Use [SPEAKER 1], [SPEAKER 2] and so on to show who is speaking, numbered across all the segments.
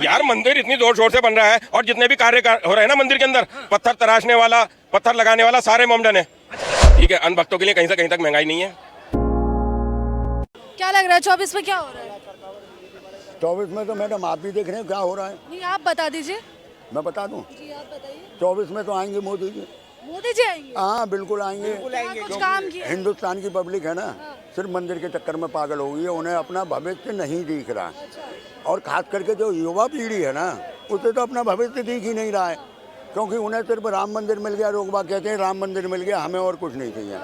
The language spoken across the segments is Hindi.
[SPEAKER 1] यार मंदिर इतनी जोर शोर से बन रहा है और जितने भी कार्य हो रहे हैं ना मंदिर के अंदर, पत्थर तराशने वाला, पत्थर लगाने वाला, सारे मोमडन है। ठीक है, अन्य भक्तों के लिए कहीं से कहीं तक महंगाई नहीं है।
[SPEAKER 2] क्या लग रहा है 24 में क्या हो रहा है?
[SPEAKER 3] 24 में तो मैडम आप भी देख रहे हैं क्या हो रहा है।
[SPEAKER 2] नहीं, आप बता दीजिए।
[SPEAKER 3] मैं बता दूं,
[SPEAKER 2] जी आप बताइए।
[SPEAKER 3] 24 में तो आएंगे मोदी जी।
[SPEAKER 2] मोदी जी आएंगे?
[SPEAKER 3] हाँ बिल्कुल आएंगे।
[SPEAKER 2] कुछ काम किया?
[SPEAKER 3] हिंदुस्तान की पब्लिक है ना, सिर्फ मंदिर के चक्कर में पागल हो गई है, उन्हें अपना भविष्य नहीं दिख रहा। और खास करके जो युवा पीढ़ी है ना, उसे तो अपना भविष्य दिख ही नहीं रहा है, क्योंकि उन्हें सिर्फ राम मंदिर मिल गया। लोग बाग कहते हैं राम मंदिर मिल गया, हमें और कुछ नहीं चाहिए।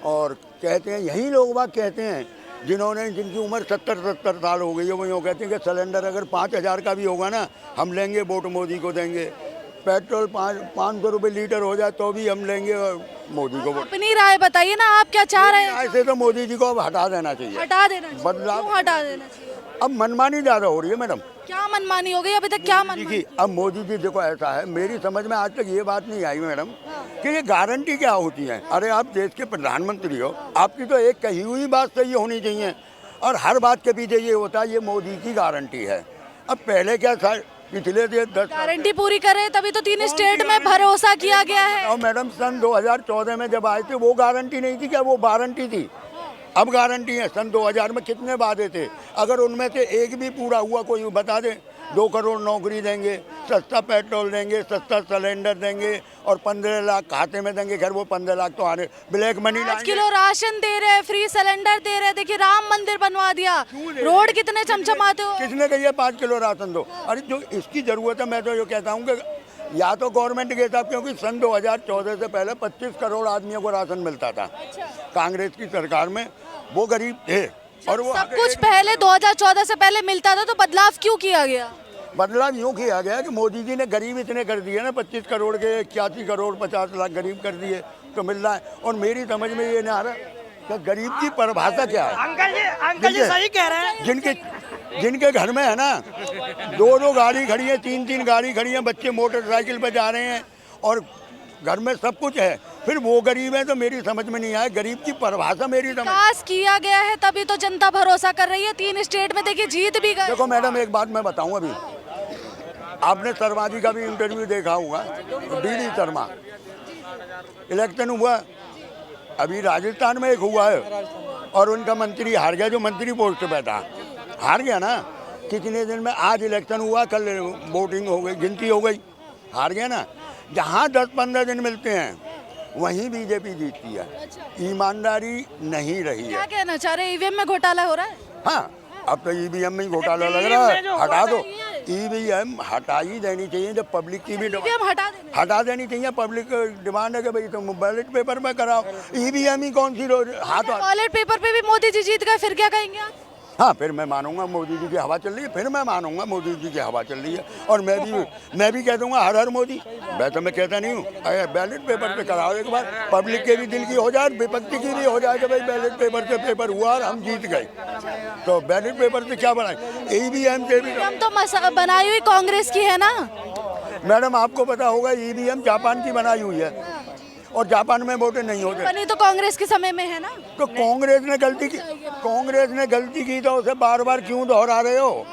[SPEAKER 3] और कहते हैं, यही लोग बाग कहते हैं जिन्होंने, जिनकी उम्र 70-70 साल हो गई है, वो यूँ कहते हैं कि सिलेंडर अगर 5000 का भी होगा ना, हम लेंगे, वोट मोदी को देंगे। पेट्रोल 500 रुपये लीटर हो जाए तो भी हम लेंगे और मोदी को वोट।
[SPEAKER 2] अपनी राय बताइए ना, आप क्या चाह रहे हैं?
[SPEAKER 3] ऐसे तो मोदी जी को अब हटा देना चाहिए।
[SPEAKER 2] हटा देना चाहिए?
[SPEAKER 3] बदलाव,
[SPEAKER 2] क्यों हटा देना चाहिए?
[SPEAKER 3] अब मनमानी ज़्यादा हो रही है मैडम।
[SPEAKER 2] क्या मनमानी हो गई अभी तक? क्या मनमानी?
[SPEAKER 3] देखिए, अब मोदी जी देखो, ऐसा है, मेरी समझ में आज तक ये बात नहीं आई मैडम कि ये गारंटी क्या होती है। अरे आप देश के प्रधानमंत्री हो, आपकी तो एक कही हुई बात सही होनी चाहिए, और हर बात के पीछे ये होता है ये मोदी की गारंटी है। अब पहले क्या था, पिछले 10
[SPEAKER 2] गारंटी पूरी करे तभी तो 3 स्टेट में भरोसा किया गया है।
[SPEAKER 3] और मैडम सन 2014 में जब आए थे वो गारंटी नहीं थी क्या, वो वारंटी थी। अब गारंटी है। सन 2000 में कितने वादे थे, अगर उनमें से एक भी पूरा हुआ कोई बता दे। 2 करोड़ नौकरी देंगे, सस्ता पेट्रोल देंगे, सस्ता सिलेंडर देंगे, और 15 लाख खाते में देंगे। खैर वो 15 लाख तो आ रहे, ब्लैक मनी
[SPEAKER 2] 5 किलो राशन दे रहे, फ्री सिलेंडर दे रहे। देखिए राम मंदिर बनवा दिया, रोड कितने चमचमाते हो।
[SPEAKER 3] किसने कही है 5 किलो राशन दो? अरे जो इसकी जरूरत है, मैं तो ये कहता हूँ कि या तो गवर्नमेंट के हिसाब, क्योंकि सन 2014 से पहले 25 करोड़ आदमियों को राशन मिलता था कांग्रेस की सरकार में, वो गरीब थे। और वो
[SPEAKER 2] सब कुछ पहले 2014 से पहले मिलता था, तो बदलाव क्यों किया गया?
[SPEAKER 3] बदलाव यूँ किया गया कि मोदी जी ने गरीब इतने कर दिए ना, 25 करोड़ के 81 करोड़ 50 लाख गरीब कर दिए, तो मिल रहा है। और मेरी समझ में ये नहीं आ रहा कि गरीब की परिभाषा क्या है।
[SPEAKER 4] अंकल जी सही कह रहे हैं।
[SPEAKER 3] जिनके घर में है ना 2-2 गाड़ी खड़ी है, 3-3 गाड़ी खड़ी है, बच्चे मोटरसाइकिल पे जा रहे हैं और घर में सब कुछ है, फिर वो गरीब है, तो मेरी समझ में नहीं आया गरीब की परिभाषा। मेरी समझ
[SPEAKER 2] विकास किया गया है तभी तो जनता भरोसा कर रही है। 3 स्टेट में देखिए जीत भी गए।
[SPEAKER 3] देखो मैडम, एक बात मैं बताऊं, अभी आपने शर्मा जी का भी इंटरव्यू देखा होगा, DD शर्मा। इलेक्शन हुआ अभी राजस्थान में, एक हुआ है, और उनका मंत्री हार गया, जो मंत्री पोस्ट पे था, हार गया ना। कितने दिन में, आज इलेक्शन हुआ, कल वोटिंग हो गई, गिनती हो गई, हार गया ना। जहाँ 10-15 दिन मिलते हैं वहीं बीजेपी जीतती है। ईमानदारी नहीं रही है।
[SPEAKER 2] क्या कहना चाह रहे हैं? ईवीएम में घोटाला हो रहा है?
[SPEAKER 3] हाँ, अब तो EVM में ही घोटाला लग रहा है। हटा दो, EVM हटा ही देनी चाहिए। जब पब्लिक की भी
[SPEAKER 2] ईवीएम
[SPEAKER 3] हटा देनी चाहिए। पब्लिक डिमांड है कि भाई तुम बैलेट पेपर में कराओ, EVM ही कौन सी हाथ।
[SPEAKER 2] बैलेट पेपर पे भी मोदी जी जीत गए, फिर क्या कहेंगे आप?
[SPEAKER 3] हाँ, फिर मैं मानूंगा मोदी जी की हवा चल रही है, फिर मैं मानूंगा मोदी जी की हवा चल रही है, और मैं भी कह दूंगा हर हर मोदी। वैसे मैं कहता नहीं हूँ, अरे बैलेट पेपर पे कराओ एक बार, पब्लिक के भी दिल की हो जाए, विपक्ष की भी हो जाए कि भाई बैलेट पेपर से पेपर हुआ और हम जीत गए, तो बैलेट पेपर से क्या बनाए। EVM से भी
[SPEAKER 2] हम तो बनाई हुई कांग्रेस की है ना
[SPEAKER 3] मैडम, आपको पता होगा EVM जापान की बनाई हुई है, और जापान में वोट नहीं होते।
[SPEAKER 2] बनी तो कांग्रेस के समय में है ना।
[SPEAKER 3] तो कांग्रेस ने गलती की तो उसे बार बार क्यों दोहरा रहे हो?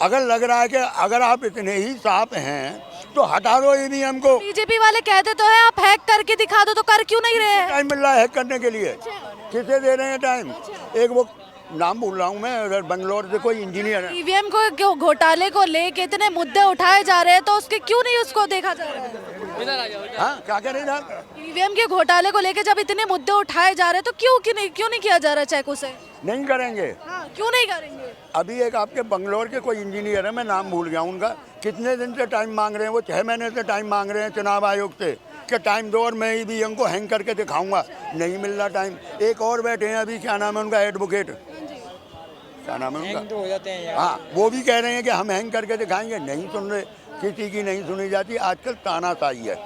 [SPEAKER 3] अगर लग रहा है कि अगर आप इतने ही साफ हैं तो हटा दो EVM को।
[SPEAKER 2] बीजेपी वाले कहते तो है आप हैक करके दिखा दो, तो कर क्यों नहीं रहे हैं?
[SPEAKER 3] टाइम मिल रहा है हैक करने के लिए, किसे दे रहे हैं टाइम? एक वो नाम भूल रहा हूँ मैं, उधर बंगलोर से कोई इंजीनियर है।
[SPEAKER 2] EVM को घोटाले को लेके इतने मुद्दे उठाए जा रहे हैं, तो उसके क्यों नहीं उसको देखा जा रहा है?
[SPEAKER 3] हाँ, क्या कह रहे हैं?
[SPEAKER 2] EVM के घोटाले को लेके जब इतने मुद्दे उठाए जा रहे हैं, तो क्यों नहीं किया जा रहा चेक उसे?
[SPEAKER 3] नहीं करेंगे।
[SPEAKER 2] हाँ, क्यों नहीं करेंगे?
[SPEAKER 3] अभी एक आपके बंगलोर के कोई इंजीनियर है, मैं नाम भूल गया उनका, कितने दिन से टाइम मांग रहे हैं वो, 6 महीने से टाइम मांग रहे हैं चुनाव आयोग से कि टाइम दो और मैं EVM को हैंग करके दिखाऊंगा। नहीं मिल रहा टाइम। एक और बैठे हैं अभी, क्या नाम है उनका, एडवोकेट, क्या नाम है उनका,
[SPEAKER 4] हो जाते हैं यार।
[SPEAKER 3] हाँ, वो भी कह रहे हैं कि हम हैंग करके दिखाएंगे। नहीं सुन रहे, किसी की नहीं सुनी जाती। आजकल तानाशाही है,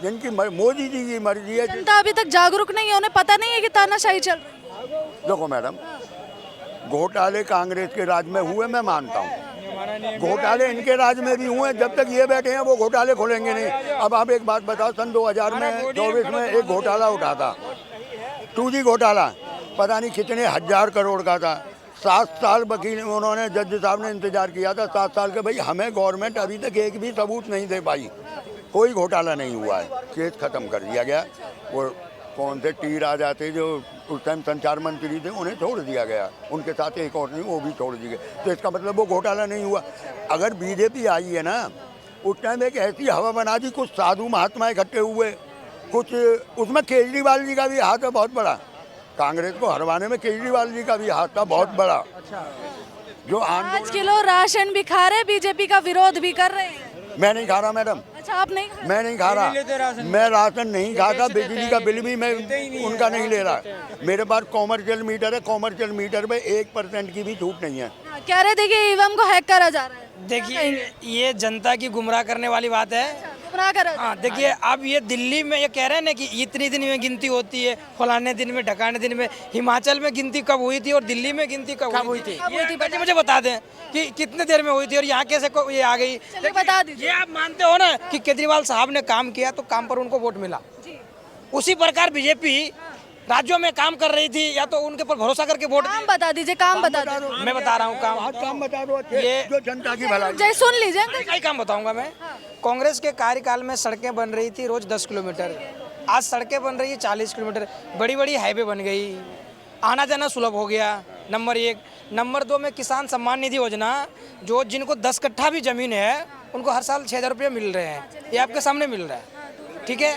[SPEAKER 3] जिनकी मोदी जी की मर्जी है।
[SPEAKER 2] जनता अभी तक जागरूक नहीं है, उन्हें पता नहीं है कि तानाशाही चल रही है।
[SPEAKER 3] देखो मैडम, घोटाले कांग्रेस के राज में हुए, मैं मानता हूँ, घोटाले इनके राज में भी हुए। जब तक ये बैठे हैं वो घोटाले खोलेंगे नहीं। अब आप एक बात बताओ, सन 2024 में एक घोटाला उठा था, 2G घोटाला, पता नहीं कितने 1000 करोड़ का था। 7 साल वकील उन्होंने जज साहब ने इंतजार किया था, 7 साल के। भाई हमें गवर्नमेंट अभी तक एक भी सबूत नहीं दे पाई, कोई घोटाला नहीं हुआ है, केस खत्म कर दिया गया। वो कौन से टी राजा थे जो उस टाइम संचार मंत्री थे, उन्हें छोड़ दिया गया, उनके साथ एक और नहीं, वो भी छोड़ दिए गए। तो इसका मतलब वो घोटाला नहीं हुआ। अगर बीजेपी आई है ना, उस टाइम एक ऐसी हवा बना दी, कुछ साधु महात्मा इकट्ठे हुए, कुछ उसमें केजरीवाल जी का भी हाथ है बहुत बड़ा। कांग्रेस को हरवाने में केजरीवाल जी का भी हाथ था बहुत बड़ा। जो
[SPEAKER 2] 5 किलो राशन भी खा रहे, बीजेपी का विरोध भी कर रहे हैं।
[SPEAKER 3] मैं नहीं खा रहा मैडम,
[SPEAKER 2] अच्छा आप नहीं खा
[SPEAKER 3] मैं नहीं खा रहा, मैं राशन नहीं खाता, बिजली का बिल भी मैं उनका नहीं ले रहा। मेरे पास कॉमर्शियल मीटर है, कॉमर्शियल मीटर पे 1% की भी छूट नहीं है।
[SPEAKER 2] रहे? कह रहे थे कि ईवीएम को हैक करा जा रहा है।
[SPEAKER 4] देखिए ये जनता की गुमराह करने वाली बात है।
[SPEAKER 2] गुमराह करा जा रहा है।
[SPEAKER 4] हाँ देखिए, अब ये दिल्ली में ये कह रहे हैं ना कि इतनी दिन में गिनती होती है, फलाने दिन में ढकाने दिन में। हिमाचल में गिनती कब हुई थी और दिल्ली में गिनती कब हुई थी? ये मुझे बता दें कि कितने देर में हुई थी और यहाँ कैसे ये आ गई।
[SPEAKER 2] चलिए बता दीजिए।
[SPEAKER 4] ये आप मानते हो ना कि केजरीवाल साहब ने काम किया तो काम पर उनको वोट मिला। उसी प्रकार बीजेपी राज्यों में काम कर रही थी, या तो उनके ऊपर भरोसा करके वोट।
[SPEAKER 2] काम बता दीजिए, काम बता दीजिए।
[SPEAKER 4] मैं बता रहा हूँ
[SPEAKER 3] काम बता दो,
[SPEAKER 4] ये
[SPEAKER 3] जो जनता की भलाई।
[SPEAKER 2] जय सुन लीजिए।
[SPEAKER 4] कई काम बताऊंगा मैं। कांग्रेस के कार्यकाल में सड़कें बन रही थी रोज 10 किलोमीटर, आज सड़कें बन रही है 40 किलोमीटर। बड़ी बड़ी हाईवे बन गई, आना जाना सुलभ हो गया, नंबर 1। नंबर 2 में किसान सम्मान निधि योजना, जो जिनको 10 कट्ठा भी जमीन है उनको हर साल 6,000 रुपये मिल रहे हैं। ये आपके सामने मिल रहा है, ठीक है,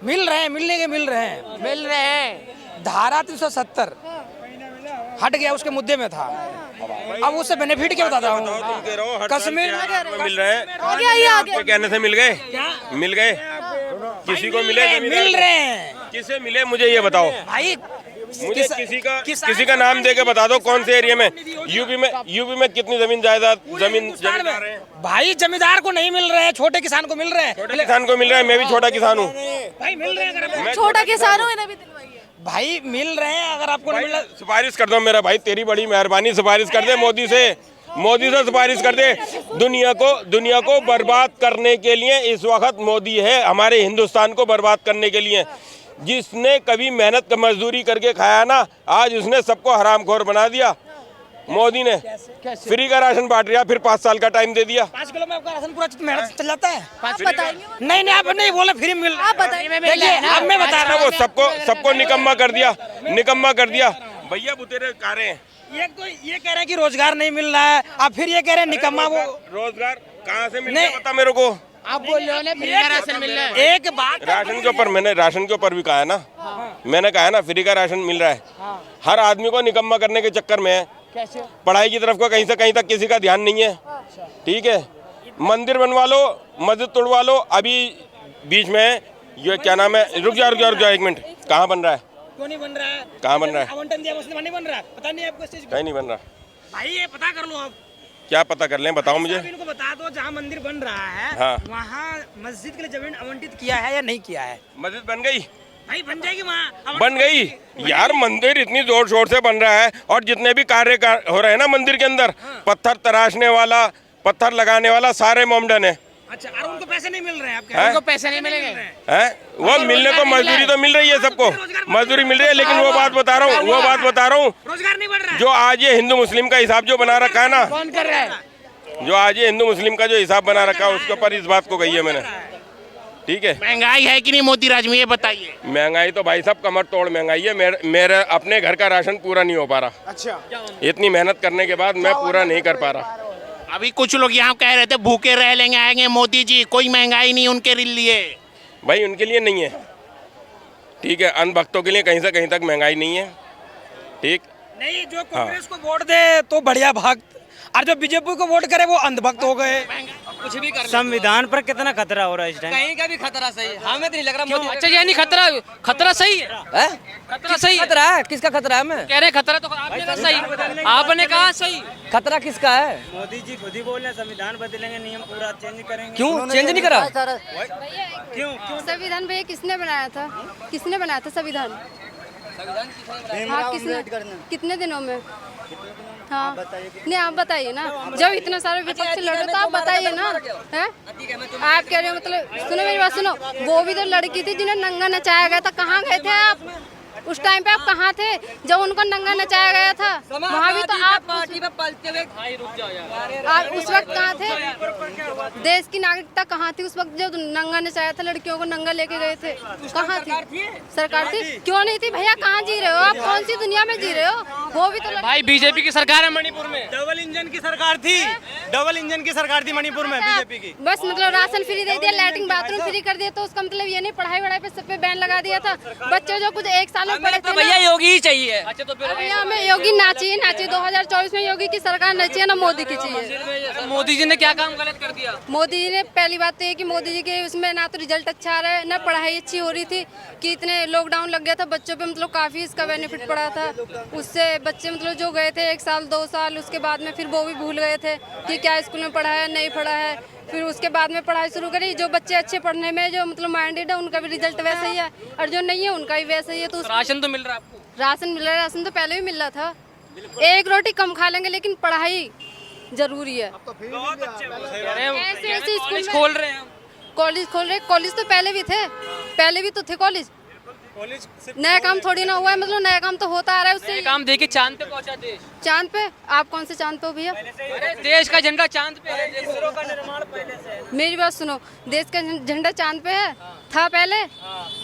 [SPEAKER 4] मिल रहे हैं, मिल रहे हैं। धारा 370 हट गया, उसके मुद्दे में था। अब उससे बेनिफिट क्या बताता हूँ, कश्मीर
[SPEAKER 1] में मिल रहे हैं।
[SPEAKER 2] आगे आइए, आगे।
[SPEAKER 1] आपके कहने से मिल गए, मिल गए, किसी को मिले,
[SPEAKER 4] मिल रहे हैं।
[SPEAKER 1] किसे मिले मुझे ये बताओ
[SPEAKER 4] भाई
[SPEAKER 1] मुझे किसी का नाम दे के बता दो, कौन से एरिया में। यूपी में कितनी जमीन जायदाद जमींदार हैं?
[SPEAKER 4] भाई जमींदार को नहीं मिल रहे हैं, छोटे किसान को मिल रहे हैं।
[SPEAKER 1] छोटे किसान को मिल रहा है, मैं भी छोटा किसान हूँ
[SPEAKER 4] भाई, मिल रहे हैं।
[SPEAKER 2] छोटा किसान हूँ, इन्हें भी दिलवाइए।
[SPEAKER 4] भाई मिल रहे हैं, अगर आपको नहीं मिल रहा,
[SPEAKER 1] सिफारिश कर दो मेरा भाई, तेरी बड़ी मेहरबानी, सिफारिश कर दे मोदी से सिफारिश कर दे। दुनिया को बर्बाद करने के लिए इस वक्त मोदी है, हमारे हिंदुस्तान को बर्बाद करने के लिए। जिसने कभी मेहनत मजदूरी करके खाया ना, आज उसने सबको हरामखोर बना दिया। मोदी ने फ्री का राशन बांट दिया, फिर 5 साल का टाइम दे दिया।
[SPEAKER 4] 5 किलो में आपका राशन पूरा मेहनत चल जाता है।
[SPEAKER 2] आप बताइए।
[SPEAKER 4] नहीं आप नहीं बोले फ्री मिल।
[SPEAKER 2] आप बताइए।
[SPEAKER 4] देखिए अब मैं बता रहा हूँ,
[SPEAKER 1] वो सबको निकम्मा कर दिया। भैया बुतेरे कारे हैं।
[SPEAKER 4] एक तो ये कह रहे हैं कि रोजगार नहीं मिल रहा है, आप फिर ये कह रहे हैं निकम्मा। वो
[SPEAKER 1] रोजगार कहाँ से मिल रहा है पता मेरे को?
[SPEAKER 5] आप बोल रहे हो ना फ्री का राशन मिल रहा है।
[SPEAKER 4] एक बात
[SPEAKER 1] राशन के ऊपर मैंने राशन के ऊपर भी कहा है ना, मैंने कहा है ना फ्री का राशन मिल रहा है। हर आदमी को निकम्मा करने के चक्कर में है।
[SPEAKER 4] कैसे?
[SPEAKER 1] पढ़ाई की तरफ को कहीं से कहीं तक किसी का ध्यान नहीं है, ठीक है। मंदिर बनवा लो, मस्जिद तोड़वा लो। अभी बीच में ये क्या नाम है, रुक जा 1 मिनट, कहाँ बन रहा है?
[SPEAKER 4] क्यों नहीं बन रहा है?
[SPEAKER 1] कहाँ बन रहा है?
[SPEAKER 4] आवंटन दिया उसने नहीं बन रहा है, पता नहीं आपको इस चीज
[SPEAKER 1] कहीं नहीं बन रहा
[SPEAKER 4] भाई, ये पता कर लो आप।
[SPEAKER 1] क्या पता कर लें, बताओ मुझे।
[SPEAKER 4] इनको बता दो, जहाँ मंदिर बन रहा है
[SPEAKER 1] हाँ।
[SPEAKER 4] वहाँ मस्जिद के लिए जमीन आवंटित किया है या नहीं किया है?
[SPEAKER 1] मस्जिद बन गई,
[SPEAKER 4] भाई बन जाएगी वहाँ,
[SPEAKER 1] बन गई यार। मंदिर इतनी जोर शोर से बन रहा है, और जितने भी कार्य हो रहे हैं ना मंदिर के अंदर, पत्थर तराशने वाला, पत्थर लगाने वाला, सारे मोमडन है।
[SPEAKER 4] अच्छा, और उनको पैसे नहीं मिल रहे हैं? आपके
[SPEAKER 5] उनको पैसे नहीं मिलेंगे
[SPEAKER 1] हैं? वो मिलने को मजदूरी तो मिल रही है, सबको मजदूरी मिल रही है, लेकिन वो बात बता रहा हूँ,
[SPEAKER 4] रोजगार नहीं बढ़ रहा है।
[SPEAKER 1] जो आज ये हिंदू मुस्लिम का हिसाब जो बना रखा है ना,
[SPEAKER 5] कौन कर रहा है?
[SPEAKER 1] जो आज ये हिंदू मुस्लिम का जो हिसाब बना रखा है, उसके ऊपर इस बात को कही है मैंने, ठीक है।
[SPEAKER 5] महंगाई है कि नहीं मोदी राज में, ये बताइए।
[SPEAKER 1] महंगाई तो भाई साहब कमर तोड़ महंगाई है। मेरे अपने घर का राशन पूरा नहीं हो पा रहा।
[SPEAKER 5] अच्छा,
[SPEAKER 1] इतनी मेहनत करने के बाद मैं पूरा नहीं कर पा रहा।
[SPEAKER 5] अभी कुछ लोग यहाँ कह रहे थे भूखे रह लेंगे, आएंगे मोदी जी, कोई महंगाई नहीं उनके लिए।
[SPEAKER 1] भाई उनके लिए नहीं है, ठीक है। अंधभक्तों के लिए कहीं से कहीं तक महंगाई नहीं है, ठीक
[SPEAKER 4] नहीं। जो कांग्रेस को वोट दे तो बढ़िया भक्त, और जो बीजेपी को वोट करे वो अंधभक्त हो गए।
[SPEAKER 6] कुछ भी कर संविधान पर कितना खतरा हो रहा है इस टाइम? कहीं का भी खतरा सही है, हमें तो नहीं लग रहा। अच्छा यानी खतरा सही है? खतरा सही है?
[SPEAKER 7] खतरा है? किसका खतरा है? मैं
[SPEAKER 6] कह रहे खतरा तो आपने कहा सही, आपने कहा सही।
[SPEAKER 7] खतरा किसका है?
[SPEAKER 6] मोदी जी खुद ही बोल रहे हैं संविधान बदलेंगे, नियम पूरा चेंज करेंगे।
[SPEAKER 7] क्यों चेंज नहीं करा?
[SPEAKER 6] क्यों?
[SPEAKER 8] संविधान भैया किसने बनाया था? संविधान? हाँ, कितने दिनों में? हाँ नहीं, आप बताइए ना। जब इतना सारे विपक्ष लड़ रहे तो आप बताइए ना। हैं? आप कह रहे हो, मतलब सुनो मेरी बात सुनो, वो भी तो लड़की थी जिन्हें नंगा नचाया गया था, कहाँ गए थे आप? उस टाइम पे आप कहाँ थे जब उनको नंगा नचाया गया था? वहाँ भी तो आप
[SPEAKER 7] पार्टी पे पलते हुए
[SPEAKER 8] आप उस वक्त कहाँ थे? देश की नागरिकता कहाँ थी उस वक्त जब नंगा नचाया था? लड़कियों को नंगा लेके गए थे, कहाँ थी सरकार? थी क्यों नहीं थी भैया? कहाँ जी रहे हो आप? कौन सी दुनिया में जी रहे हो? वो भी तो
[SPEAKER 6] भाई बीजेपी की सरकार है मणिपुर में।
[SPEAKER 9] डबल इंजन की सरकार थी, डबल इंजन की सरकार थी मणिपुर में बीजेपी की।
[SPEAKER 8] बस मतलब राशन फ्री दे दिया, लैट्रिन बाथरूम फ्री कर दिया, तो उसका मतलब ये नहीं पढ़ाई वढ़ाई पे सब पे बैन लगा दिया था। बच्चे जो कुछ एक साल में पढ़े थे
[SPEAKER 7] भैया योगी ही चाहिए।
[SPEAKER 6] अच्छा तो फिर
[SPEAKER 8] भैया हमें योगी ना चाहिए, ना चाहिए। 2024 में योगी की सरकार नहीं चाहिए, ना मोदी की चाहिए।
[SPEAKER 6] मोदी जी ने क्या काम गलत कर दिया?
[SPEAKER 8] मोदी जी ने पहली बात तो ये कि मोदी जी के उसमें ना तो रिजल्ट अच्छा आ रहा है, ना पढ़ाई अच्छी हो रही थी, कि इतने लॉकडाउन लग गया था बच्चों पे, मतलब काफ़ी इसका बेनिफिट पड़ा था। उससे बच्चे मतलब जो गए थे 1 साल 2 साल, उसके बाद में फिर वो भी भूल गए थे कि क्या स्कूल में पढ़ा है नहीं पढ़ा है। फिर उसके बाद में पढ़ाई शुरू करी। जो बच्चे अच्छे पढ़ने में जो मतलब माइंडेड है उनका भी रिजल्ट वैसा ही है, और जो नहीं है उनका भी वैसा ही है। तो
[SPEAKER 6] राशन तो मिल रहा है आपको?
[SPEAKER 8] राशन मिल रहा है, राशन तो पहले भी मिल रहा था। एक रोटी कम खा लेंगे लेकिन पढ़ाई जरूरी है। ऐसे ऐसे स्कूल
[SPEAKER 6] कॉलेज खोल रहे हैं हम।
[SPEAKER 8] कॉलेज खोल रहे, कॉलेज तो पहले भी थे, पहले भी तो थे कॉलेज। नया काम थोड़ी ना हुआ है, मतलब नया काम तो होता आ रहा है। उससे
[SPEAKER 6] काम देखिए चांद पे पहुंचा देश।
[SPEAKER 8] चांद पे? आप कौन से चांद पे हो भैया?
[SPEAKER 6] अरे देश का झंडा चांद पे है।
[SPEAKER 7] का निर्माण पहले से।
[SPEAKER 8] मेरी बात सुनो, देश का झंडा चांद पे है? था पहले?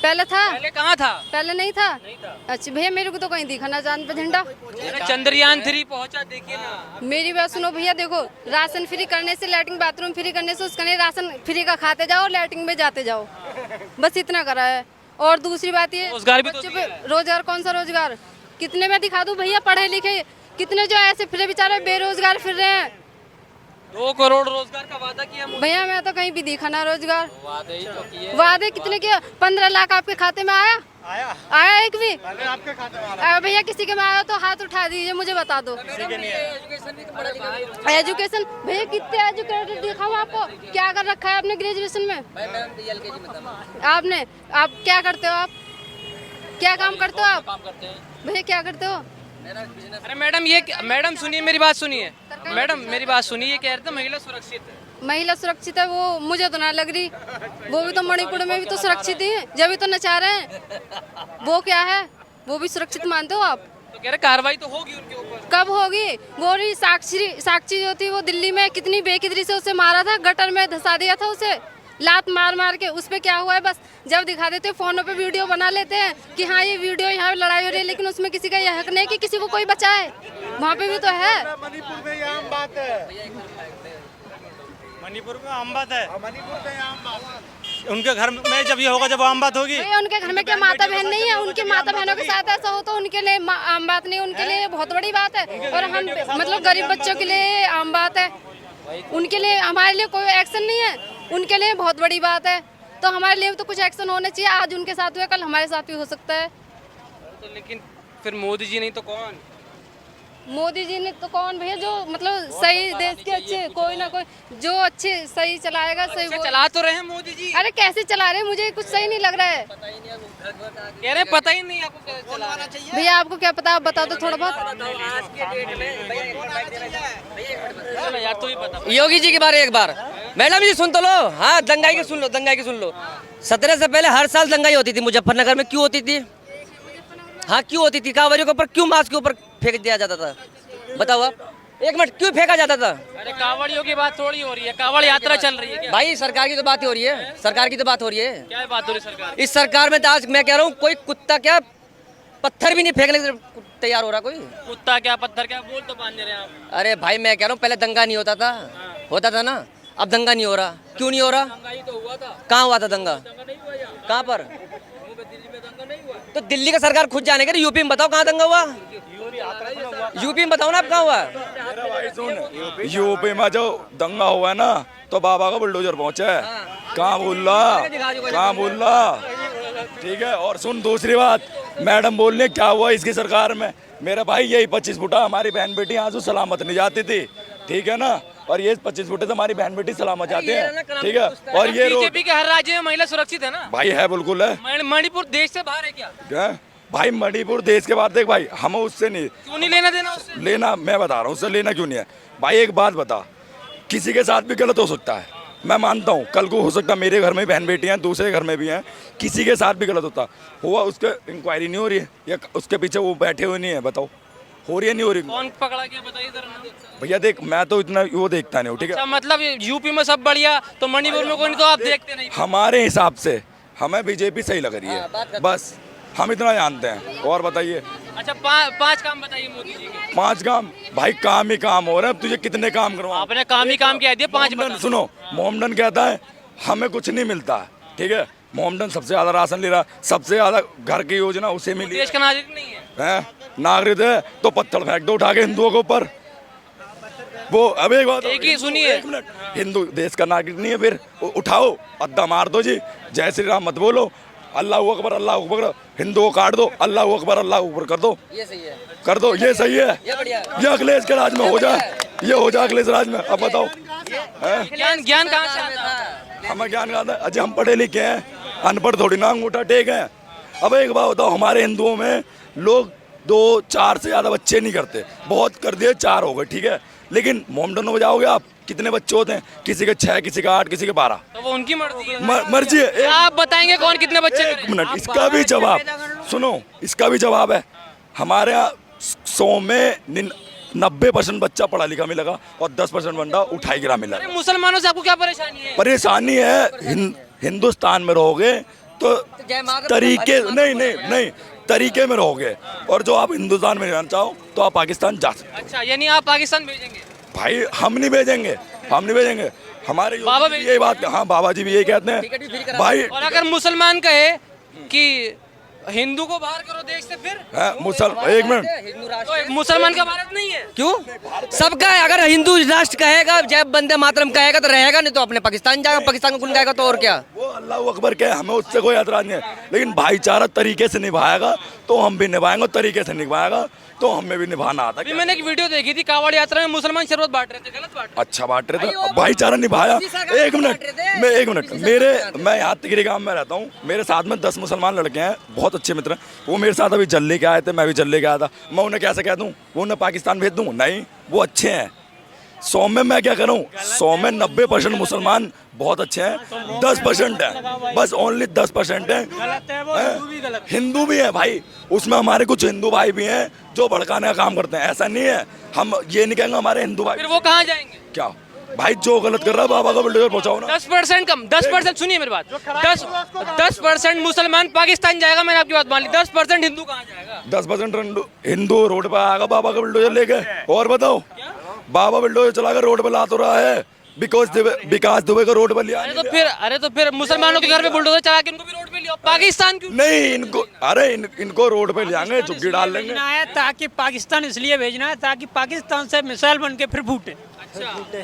[SPEAKER 8] पहले था?
[SPEAKER 6] पहले कहाँ था?
[SPEAKER 8] पहले नहीं था। अच्छा भैया मेरे को तो कहीं दिखा ना चांद पे झंडा।
[SPEAKER 6] अरे चंद्रयान 3 पहुंचा, देखिए ना।
[SPEAKER 8] मेरी बात सुनो भैया, देखो राशन फ्री करने से, लैट्रिन बाथरूम फ्री करने से उसका नहीं, राशन फ्री का खाते जाओ, लैट्रिन में जाते जाओ, बस इतना करा है। और दूसरी बात ये,
[SPEAKER 6] रोजगार भी तो
[SPEAKER 8] बच्चों पे रोजगार, कौन सा रोजगार? कितने में दिखा दूं भैया पढ़े लिखे? कितने जो ऐसे फिर बेचारे बेरोजगार फिर रहे हैं।
[SPEAKER 6] 2 करोड़ रोजगार का वादा किया मोदी।
[SPEAKER 8] भैया मैं तो कहीं भी दिखा ना रोजगार।
[SPEAKER 6] वादे ही तो किए।
[SPEAKER 8] वादे कितने किए? 15 लाख आपके खाते में आया? आया एक भी?
[SPEAKER 9] आपके खाते में आ
[SPEAKER 8] भैया किसी के में आया तो हाथ उठा दीजिए, मुझे बता दो। एजुकेशन भैया कितने एजुकेटेड दिखाऊं आपको? क्या कर रखा है आपने ग्रेजुएशन में? आपने, आप क्या करते हो? आप क्या काम करते हो आप? भैया क्या करते हो?
[SPEAKER 6] अरे मैडम सुनिए, मेरी बात सुनिए। मैडम मेरी बात सुनिए, ये कह रहे थे महिला सुरक्षित है।
[SPEAKER 8] महिला सुरक्षित है? वो मुझे तो ना लग रही। वो भी तो मणिपुर में भी तो सुरक्षित ही है, जब भी तो नचा रहे हैं। वो क्या है? वो भी सुरक्षित मानते हो आप?
[SPEAKER 6] तो कह रहे कार्रवाई तो होगी उनके ऊपर।
[SPEAKER 8] कब होगी? वो रही साक्षी जो थी, वो दिल्ली में कितनी बेकदरी से उसे मारा था, गटर में धंसा दिया था उसे, लात मार मार के। उस पे क्या हुआ है? बस जब दिखा देते हैं फोनों पे वीडियो बना लेते हैं कि हाँ ये वीडियो, यहाँ लड़ाई हो रही है, लेकिन उसमें किसी का यह हक नहीं कि किसी को कोई बचाए। वहाँ पे भी तो है।
[SPEAKER 9] मणिपुर में ये आम बात है, मणिपुर में आम बात है। उनके घर में जब ये होगा, जब आम बात होगी।
[SPEAKER 8] उनके घर में क्या माता बहन नहीं है? उनके माता बहनों के साथ ऐसा हो तो उनके लिए आम बात नहीं, उनके लिए बहुत बड़ी बात है। और हम मतलब गरीब बच्चों के लिए आम बात है, उनके लिए, हमारे लिए कोई एक्शन नहीं है, उनके लिए बहुत बड़ी बात है। तो हमारे लिए तो कुछ एक्शन होना चाहिए। आज उनके साथ हुआ, कल हमारे साथ भी हो सकता है।
[SPEAKER 6] तो लेकिन फिर मोदी जी नहीं तो कौन?
[SPEAKER 8] मोदी जी ने तो कौन भैया? जो मतलब सही देश के अच्छे, कोई ना कोई जो अच्छे सही चलाएगा, सही वो
[SPEAKER 6] चला तो रहे हैं मोदी जी।
[SPEAKER 8] अरे कैसे चला रहे हैं? मुझे कुछ सही नहीं लग रहा है।
[SPEAKER 6] कह रहे पता ही नहीं आपको कैसे चला रहे हैं।
[SPEAKER 8] भैया आपको क्या पता? आप बता दो थोड़ा बहुत।
[SPEAKER 6] यार तो ही पता।
[SPEAKER 7] योगी जी के बारे में एक बार मैडम जी सुन तो लो। हाँ दंगाई की सुन लो, दंगाई की सुन लो। 17 से पहले हर साल दंगाई होती थी मुजफ्फरनगर में। क्यों होती थी? हाँ क्यों होती थी? कांवरियों के ऊपर क्यों मास्क के ऊपर फेंक दिया जाता था? बताओ आप, एक मिनट, क्यों फेंका जाता था?
[SPEAKER 6] अरे कांवड़ियों की बात थोड़ी हो रही है, कांवड़ यात्रा चल रही है क्या?
[SPEAKER 7] भाई सरकार की तो बात ही हो रही है, सरकार की तो बात हो रही है।
[SPEAKER 6] क्या बात हो रही है सरकार?
[SPEAKER 7] इस सरकार में तो आज मैं कह रहा हूँ कोई कुत्ता क्या पत्थर भी नहीं फेंकने के लिए तैयार हो रहा। कोई
[SPEAKER 6] कुत्ता क्या पत्थर क्या, बोल तो बांध रहे हैं आप।
[SPEAKER 7] अरे भाई मैं कह रहा हूँ पहले दंगा नहीं होता था, होता था ना, अब दंगा नहीं हो रहा। क्यों नहीं हो रहा?
[SPEAKER 6] तो हुआ था।
[SPEAKER 7] कहाँ हुआ था दंगा? कहाँ पर? तो दिल्ली का सरकार खुद जाने के, यूपी में बताओ कहाँ दंगा हुआ? यूपी में बताओ ना आप कहाँ हुआ?
[SPEAKER 10] यूपी में जो दंगा हुआ है ना, तो बाबा का बुलडोजर पहुंचा है। कहाँ बोल रहा, कहाँ बोल रहा? ठीक है। और सुन दूसरी बात, मैडम बोलने क्या हुआ इसकी सरकार में? मेरा भाई यही 25 फुटा हमारी बहन बेटी आंसू सलामत नहीं जाती थी, ठीक है ना, और ये 25 फुटे से हमारी बहन बेटी सलामत जाते हैं, ठीक है। और ये
[SPEAKER 6] बीजेपी के हर राज्य में महिला सुरक्षित है ना?
[SPEAKER 10] भाई है, बिल्कुल है।
[SPEAKER 6] मणिपुर देश से बाहर है क्या?
[SPEAKER 10] क्या भाई? मणिपुर देश के बाद देख भाई, हम उससे नहीं,
[SPEAKER 6] क्यों नहीं लेना देना उससे?
[SPEAKER 10] लेना मैं बता रहा हूँ, उससे लेना क्यों नहीं है भाई? एक बात बता, किसी के साथ भी गलत हो सकता है, मैं मानता हूँ कल को हो सकता है मेरे घर में बहन बेटियाँ हैं, दूसरे घर में भी हैं, किसी के साथ भी गलत होता हुआ, उसके इंक्वायरी नहीं हो रही है या उसके पीछे वो बैठे हुए नहीं है, बताओ हो रही है नहीं हो रही?
[SPEAKER 6] कौन पकड़ा गया बताइए जरा।
[SPEAKER 10] भैया देख, मैं तो इतना वो देखता नहीं हूँ, ठीक है।
[SPEAKER 6] अच्छा, मतलब यूपी में सब बढ़िया तो मणिपुर में कोई नहीं, तो आप देखते नहीं?
[SPEAKER 10] हमारे हिसाब से हमें बीजेपी सही लग रही है, बस हम इतना जानते हैं। और बताइए।
[SPEAKER 6] अच्छा, पांच काम बताइए मोदी जी के।
[SPEAKER 10] 5 काम? भाई काम ही काम हो रहा है, अब तुझे कितने काम करवाऊं?
[SPEAKER 6] आपने काम ही काम कह दिया, 5 बता।
[SPEAKER 10] सुनो, मोहम्मदन कहता है हमें कुछ नहीं मिलता, ठीक है। मोहम्मदन सबसे ज्यादा राशन ले रहा, सबसे ज्यादा घर की योजना उसे मिली।
[SPEAKER 6] देश का नागरिक नहीं
[SPEAKER 10] है, नागरिक है तो पत्थर फेंक दो उठा के हिंदुओं के ऊपर। वो अब एक बात,
[SPEAKER 6] एक ही सुनिए,
[SPEAKER 10] हिंदू देश का नागरिक नहीं है, फिर उठाओ अद्दा मार दो जी, जय श्री राम मत बोलो, अल्लाह अकबर अल्लाह अकबर, हिंदुओं को काट दो, अल्लाह अकबर अल्लाह अकबर कर दो,
[SPEAKER 7] ये सही है,
[SPEAKER 10] कर दो, ये सही है,
[SPEAKER 7] ये बढ़िया,
[SPEAKER 10] ये अखिलेश के राज में हो जाए, ये हो जाए अखिलेश राज में। अब बताओ
[SPEAKER 6] ज्ञान कहाँ से आता है?
[SPEAKER 10] हमें ज्ञान कहाँ था? अजय हम पढ़े लिखे हैं, अनपढ़ थोड़ी ना अंगूठा टेक है। अब एक बात बताओ, हमारे हिंदुओं में लोग 2-4 से ज़्यादा बच्चे नहीं करते, बहुत कर दिए 4 हो गए, ठीक है। लेकिन मोमडन में जाओगे आप, कितने बच्चे होते हैं? किसी के 6, किसी के 8, किसी के 12।
[SPEAKER 6] तो वो उनकी मर्जी है।
[SPEAKER 10] मर्जी है।
[SPEAKER 6] आप बताएंगे कौन कितने बच्चे?
[SPEAKER 10] 1 मिनट, इसका भी जवाब सुनो, इसका भी जवाब है। हमारे यहाँ 100 में 90% बच्चा पढ़ा लिखा मिलेगा और 10% बंदा उठाई गिरा मिला।
[SPEAKER 6] मुसलमानों से आपको क्या परेशानी है?
[SPEAKER 10] परेशानी है, हिंदुस्तान में रहोगे तो तरीके नहीं तरीके में रहोगे, और जो आप हिंदुस्तान में रहना चाहो तो आप पाकिस्तान जा सकते हो।
[SPEAKER 6] अच्छा, यानी आप पाकिस्तान भेजेंगे?
[SPEAKER 10] भाई हम नहीं भेजेंगे, हम नहीं भेजेंगे। हमारे
[SPEAKER 6] बाबा
[SPEAKER 10] भी यही बात, हाँ बाबा जी भी यही कहते हैं भाई।
[SPEAKER 6] और अगर मुसलमान कहे कि हिंदू को बाहर करो देश से, फिर
[SPEAKER 10] एक मिनट,
[SPEAKER 6] तो मुसलमान का भारत नहीं है?
[SPEAKER 7] क्यों? सबका है। अगर हिंदू राष्ट्र कहेगा, जय वंदे मातरम कहेगा तो रहेगा, नहीं तो अपने पाकिस्तान जाएगा, पाकिस्तान को कौन कहेगा तो और क्या।
[SPEAKER 10] वो अल्लाह अकबर कहे, हमें उससे कोई एतराज नहीं है, लेकिन भाईचारा तरीके से निभाएगा तो हम भी निभाएंगे, तरीके से निभाएगा तो हमें भी निभाना आता है।
[SPEAKER 6] मैंने एक वीडियो देखी थी, कावड़ यात्रा में मुसलमान शरबत बांट रहे थे, गलत बांट?
[SPEAKER 10] अच्छा बांट रहे थे, भाईचारा निभाया। एक मिनट, मैं यहाँ तिगरी गांव में रहता हूँ, मेरे साथ में 10 मुसलमान लड़के हैं, बहुत अच्छे मित्र। वो मेरे साथ अभी जल्ले के आए थे, मैं भी जल्ले के आया था। मैं उन्हें कैसे कह दूँ वो उन्हें पाकिस्तान भेज दूँ? नहीं, वो अच्छे हैं। 100 में मैं क्या करूँ, 100 में 90% मुसलमान बहुत अच्छे हैं, 10% है, बस ओनली 10% है हिंदू भी है भाई। उसमें हमारे कुछ हिंदू भाई भी हैं जो भड़काने का काम करते हैं, ऐसा नहीं है। हम ये नहीं कहेंगे हमारे हिंदू भाई।
[SPEAKER 6] फिर वो कहाँ जाएंगे?
[SPEAKER 10] क्या भाई, जो गलत कर रहा है बाबा का बुलडोजर पहुंचाओ ना।
[SPEAKER 6] 10% कम, 10%, सुनिए मेरी बात, 10% मुसलमान पाकिस्तान जाएगा, मैंने आपकी बात मान ली। 10% हिंदू कहाँ जाएगा?
[SPEAKER 10] 10% हिंदू रोड पे आएगा बाबा का बुलडोजर लेके। और बताओ, बाबा बुलडोजर चलाकर रोड पे ला तो रहा है, विकास दुबे को रोड पे लिया।
[SPEAKER 6] अरे तो फिर मुसलमानों के घर पे बुलडोजर चला के इनको भी रोड पे लिया, पाकिस्तान क्यों
[SPEAKER 10] नहीं? इनको रोड पे ले आएंगे, झुग्गी डाल लेंगे।
[SPEAKER 11] ताकि पाकिस्तान इसलिए भेजना है ताकि पाकिस्तान से मिसाइल बन के फिर फूटे।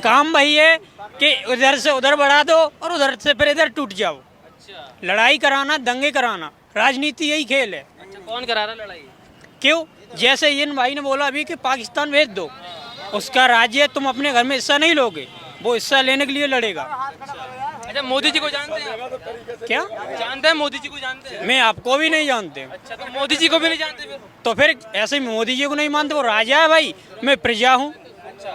[SPEAKER 11] काम वही है कि उधर से उधर बढ़ा दो और उधर से फिर इधर टूट जाओ। लड़ाई कराना, दंगे कराना, राजनीति यही खेल है।
[SPEAKER 6] कौन करा रहा लड़ाई?
[SPEAKER 11] क्यों? जैसे इन भाई ने बोला अभी कि पाकिस्तान भेज दो, उसका राज्य है, तुम अपने घर में हिस्सा नहीं लोगे, वो हिस्सा लेने के लिए लड़ेगा।
[SPEAKER 6] अच्छा, मोदी जी को जानते हैं?
[SPEAKER 11] क्या
[SPEAKER 6] जानते हैं मोदी जी को? जानते हैं?
[SPEAKER 11] मैं आपको भी नहीं जानते।
[SPEAKER 6] अच्छा, तो मोदी जी को भी नहीं जानते फिर?
[SPEAKER 11] तो फिर ऐसे मोदी जी को नहीं मानते, वो राजा है भाई, मैं प्रजा हूँ,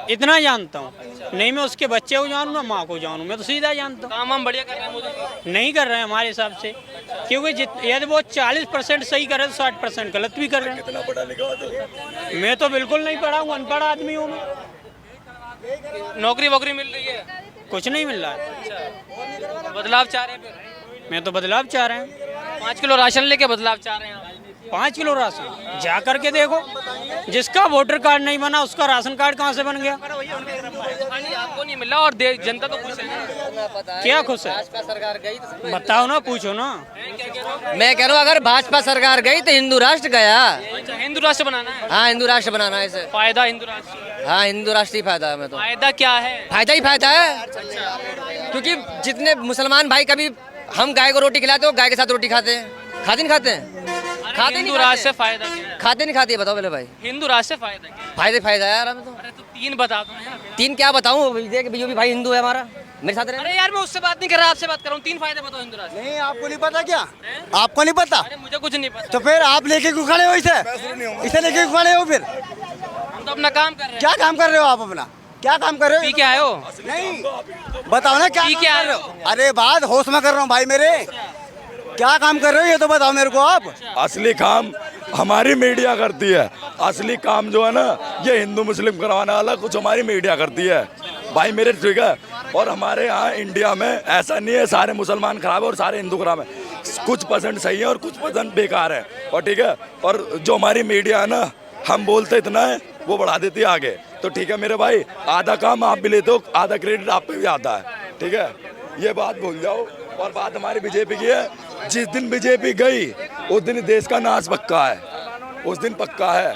[SPEAKER 11] इतना जानता हूँ। नहीं मैं उसके बच्चे को जानूँ ना माँ को जानूँ, मैं तो सीधा जानता हूँ।
[SPEAKER 6] काम हम बढ़िया कर रहे हैं मोदी जी?
[SPEAKER 11] नहीं कर रहे हैं हमारे हिसाब से, क्योंकि यदि वो 40% सही करे तो 60% गलत भी कर रहे हैं। मैं तो बिल्कुल नहीं पढ़ा हूँ, अनपढ़ आदमी हूँ मैं।
[SPEAKER 6] नौकरी वोकरी मिल रही है?
[SPEAKER 11] कुछ नहीं मिल रहा है।
[SPEAKER 6] बदलाव चाह रहे हैं फिर?
[SPEAKER 11] मैं तो बदलाव चाह रहे हैं।
[SPEAKER 6] 5 किलो राशन लेके बदलाव चाह रहे हैं?
[SPEAKER 11] 5 किलो राशन जा करके देखो, जिसका वोटर कार्ड नहीं बना उसका राशन कार्ड कहाँ से बन गया?
[SPEAKER 6] आपको नहीं मिला और जनता तो खुश है।
[SPEAKER 11] क्या खुश है?
[SPEAKER 7] सरकार गई तो
[SPEAKER 11] बताओ ना, पूछो ना।
[SPEAKER 7] मैं कह रहा हूँ अगर भाजपा सरकार गई तो हिंदू राष्ट्र गया।
[SPEAKER 6] अच्छा, हिंदू राष्ट्र बनाना है?
[SPEAKER 7] हाँ, हिंदू राष्ट्र बनाना है। इसे
[SPEAKER 6] फायदा हिंदू राष्ट्र?
[SPEAKER 7] हाँ, हिंदू राष्ट्र ही फायदा है। मैं तो
[SPEAKER 6] फायदा क्या है?
[SPEAKER 7] फायदा ही फायदा है, क्योंकि जितने मुसलमान भाई, कभी हम गाय को रोटी खिलाते हो, गाय के साथ रोटी खाते हैं, खाते नहीं खाते?
[SPEAKER 6] हिंदू राष्ट्र से फायदा क्या है?
[SPEAKER 7] खाते नहीं खाते? बताओ पहले भाई।
[SPEAKER 6] हिंदू राष्ट्र से फायदा क्या है?
[SPEAKER 7] फायदा है यार हमें तो।
[SPEAKER 6] अरे तो 3 बता दो यार।
[SPEAKER 7] 3 क्या बताऊँ? देख बीजेपी भाई हिंदू है हमारा, मेरे साथ।
[SPEAKER 6] अरे यार मैं उससे बात नहीं कर रहा, आपसे बात कर रहा हूँ। 3 फायदे बताओ हिंदू राष्ट्र।
[SPEAKER 12] नहीं, आपको नहीं पता क्या? आपको नहीं पता?
[SPEAKER 6] अरे मुझे कुछ नहीं पता।
[SPEAKER 12] तो फिर आप लेके क्यों खड़े हो? इसे लेके क्यों खड़े हो? फिर
[SPEAKER 6] हम तो अपना काम कर रहे हैं।
[SPEAKER 12] क्या काम कर रहे हो आप अपना? क्या काम कर रहे हो?
[SPEAKER 6] पी के आए हो?
[SPEAKER 12] नहीं बताओ ना क्या
[SPEAKER 6] पी के
[SPEAKER 12] काम
[SPEAKER 6] आ
[SPEAKER 12] कर
[SPEAKER 6] रहे
[SPEAKER 12] हो? अरे बात होश में कर रहा हूँ भाई मेरे। क्या काम कर रहे हो ये तो बताओ मेरे को आप।
[SPEAKER 10] असली काम हमारी मीडिया करती है। असली काम जो है ना ये हिंदू मुस्लिम करवाने वाला कुछ हमारी मीडिया करती है भाई मेरे, ठीक है। और हमारे यहाँ इंडिया में ऐसा नहीं है सारे मुसलमान खराब है और सारे हिंदू खराब है, कुछ परसेंट सही है और कुछ परसेंट बेकार है। और ठीक है, और जो हमारी मीडिया है ना, हम बोलते इतना है वो बढ़ा देती है आगे। तो ठीक है मेरे भाई, आधा काम आप भी लेते हो, आधा क्रेडिट आप पे भी आता है, ठीक है। ये बात भूल जाओ। और बात हमारी बीजेपी की है, जिस दिन बीजेपी गई उस दिन देश का नाश पक्का है, उस दिन पक्का है।